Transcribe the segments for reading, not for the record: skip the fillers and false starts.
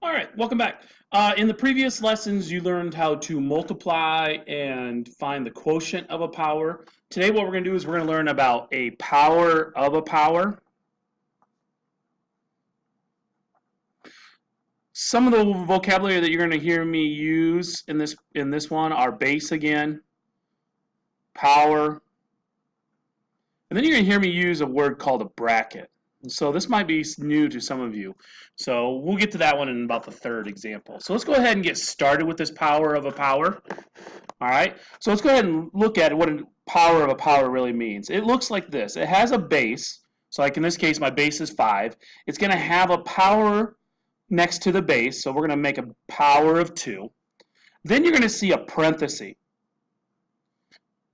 All right, welcome back. In the previous lessons, you learned how to multiply and find the quotient of a power. Today, what we're going to do is we're going to learn about a power of a power. Some of the vocabulary that you're going to hear me use in this one are base again, power, and then you're going to hear me use a word called a bracket. So this might be new to some of you. So we'll get to that one in about the third example. So let's go ahead and get started with this power of a power. All right. So let's go ahead and look at what a power of a power really means. It looks like this. It has a base. So like in this case, my base is 5. It's going to have a power next to the base. So we're going to make a power of 2. Then you're going to see a parenthesis.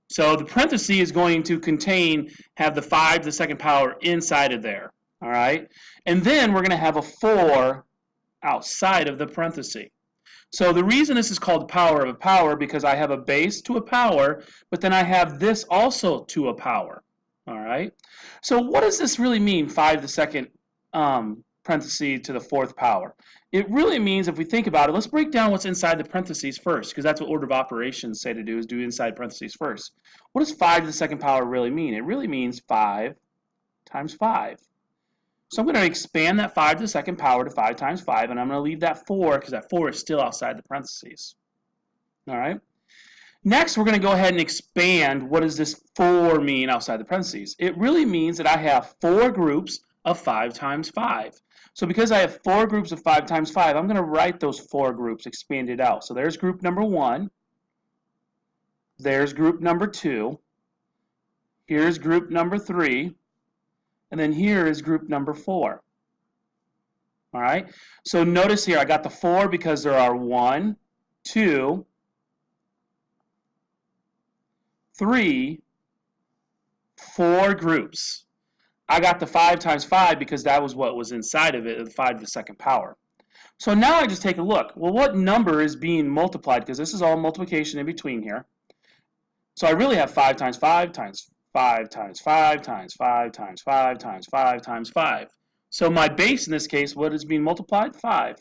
So the parenthesis is going to have the 5 to the second power inside of there. All right, and then we're going to have a 4 outside of the parenthesis. So the reason this is called power of a power because I have a base to a power, but then I have this also to a power. All right, so what does this really mean, 5 to the second parenthesis to the fourth power? It really means, if we think about it, let's break down what's inside the parentheses first, because that's what order of operations say to do, is do inside parentheses first. What does 5 to the second power really mean? It really means 5 times 5. So I'm going to expand that 5 to the second power to 5 times 5, and I'm going to leave that 4 because that 4 is still outside the parentheses. All right. Next, we're going to go ahead and expand what does this 4 mean outside the parentheses. It really means that I have 4 groups of 5 times 5. So because I have 4 groups of 5 times 5, I'm going to write those 4 groups expanded out. So there's group number 1. There's group number 2. Here's group number 3. And then here is group number 4. All right. So notice here I got the 4 because there are 1, 2, 3, 4 groups. I got the 5 times 5 because that was what was inside of it, the 5 to the second power. So now I just take a look. Well, what number is being multiplied? Because this is all multiplication in between here. So I really have 5 times 5 times 5 times 5 times 5 times 5 times 5 times 5. So my base in this case, what is being multiplied? 5.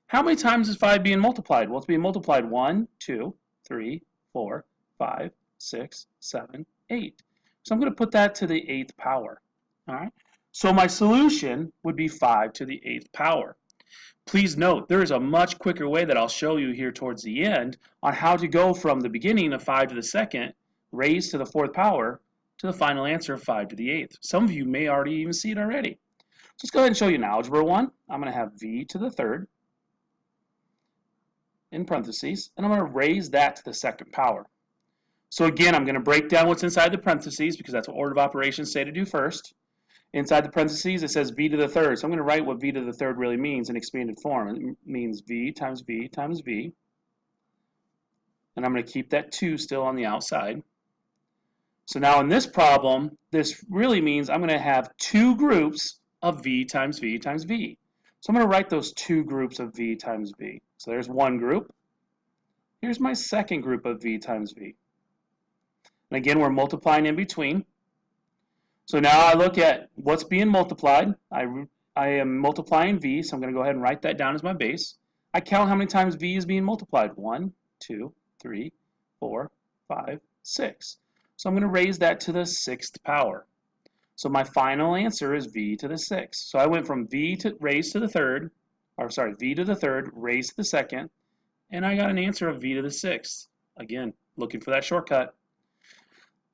How many times is 5 being multiplied? Well, it's being multiplied 1, 2, 3, 4, 5, 6, 7, 8. So I'm going to put that to the 8th power. All right. So my solution would be 5 to the 8th power. Please note, there is a much quicker way that I'll show you here towards the end on how to go from the beginning of 5 to the second raised to the 4th power to the final answer of 5 to the 8th. Some of you may already even see it already. So let's go ahead and show you in Algebra 1. I'm going to have v to the 3rd in parentheses, and I'm going to raise that to the 2nd power. So again, I'm going to break down what's inside the parentheses because that's what order of operations say to do first. Inside the parentheses, it says v to the 3rd. So I'm going to write what v to the 3rd really means in expanded form. It means v times v times v. And I'm going to keep that 2 still on the outside. So now in this problem, this really means I'm going to have 2 groups of v times v times v. So I'm going to write those 2 groups of v times v. So there's one group. Here's my second group of v times v. And again, we're multiplying in between. So now I look at what's being multiplied. I am multiplying v, so I'm going to go ahead and write that down as my base. I count how many times v is being multiplied. 1, 2, 3, 4, 5, 6. So I'm going to raise that to the 6th power. So my final answer is v to the 6th. So I went from v to raised to the 3rd, or sorry, v to the 3rd, raised to the 2nd, and I got an answer of v to the 6th. Again, looking for that shortcut.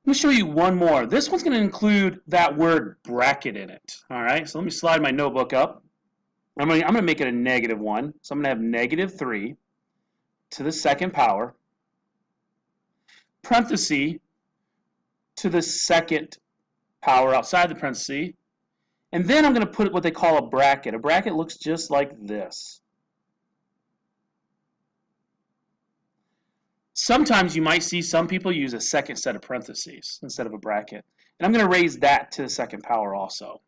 Let me show you one more. This one's going to include that word bracket in it. All right, so let me slide my notebook up. I'm going to make it a -1. So I'm going to have -3 to the 2nd power, parenthesis to the 2nd power outside the parenthesis, and then I'm going to put what they call a bracket. A bracket looks just like this. Sometimes you might see some people use a second set of parentheses instead of a bracket. And I'm going to raise that to the 2nd power also.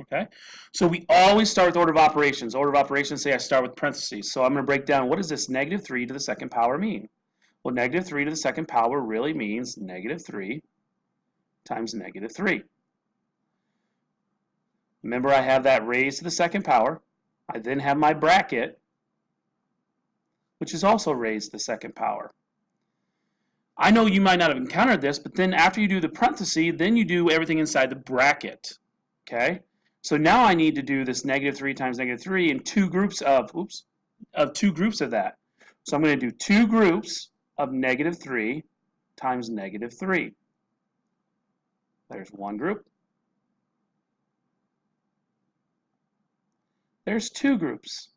Okay? So we always start with order of operations. Order of operations say I start with parentheses. So I'm going to break down what does this -3 to the 2nd power mean? Well, -3 to the 2nd power really means -3 times -3. Remember, I have that raised to the 2nd power. I then have my bracket, which is also raised to the second power. I know you might not have encountered this, but then after you do the parenthesis, then you do everything inside the bracket. Okay? So now I need to do this -3 times -3 in two groups of, two groups of that. So I'm going to do two groups of -3 times -3. There's one group. There's two groups.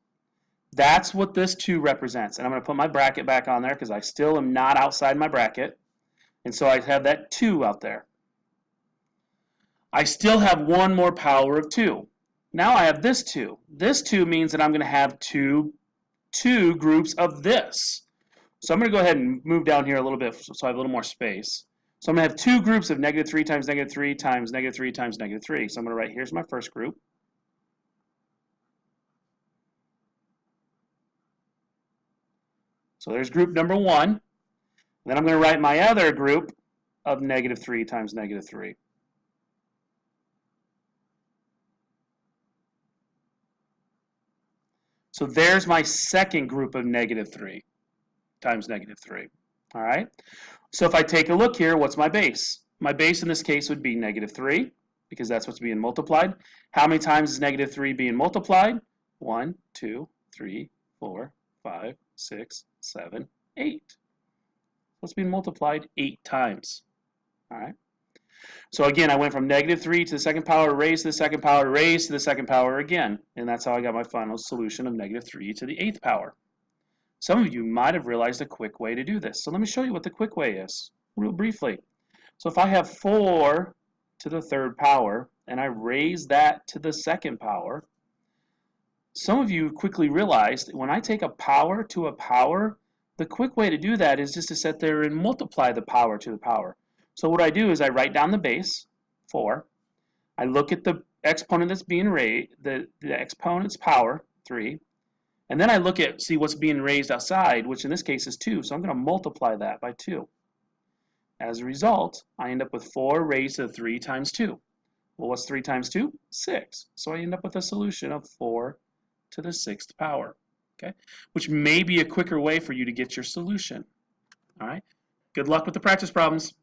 That's what this 2 represents. And I'm going to put my bracket back on there because I still am not outside my bracket. And so I have that 2 out there. I still have one more power of 2. Now I have this 2. This 2 means that I'm going to have two groups of this. So I'm going to go ahead and move down here a little bit so I have a little more space. So I'm going to have two groups of -3 times -3 times -3 times -3. So I'm going to write, here's my first group. So there's group number 1. Then I'm going to write my other group of -3 times -3. So there's my second group of -3 times -3. All right. So if I take a look here, what's my base? My base in this case would be -3 because that's what's being multiplied. How many times is -3 being multiplied? 1, 2, 3, 4, 5, 6, 7, 8. What's being multiplied 8 times. All right. So again, I went from -3 to the second power raised to the second power raised to the second power again. And that's how I got my final solution of -3 to the 8th power. Some of you might have realized a quick way to do this. So let me show you what the quick way is, real briefly. So if I have 4 to the 3rd power, and I raise that to the 2nd power, some of you quickly realized when I take a power to a power, the quick way to do that is just to sit there and multiply the power to the power. So what I do is I write down the base, 4. I look at the exponent that's being raised, the exponent's power, 3. And then I look at, see what's being raised outside, which in this case is 2. So I'm going to multiply that by 2. As a result, I end up with 4 raised to 3 times 2. Well, what's 3 times 2? 6. So I end up with a solution of 4 to the 6th power. Okay, which may be a quicker way for you to get your solution. All right. Good luck with the practice problems.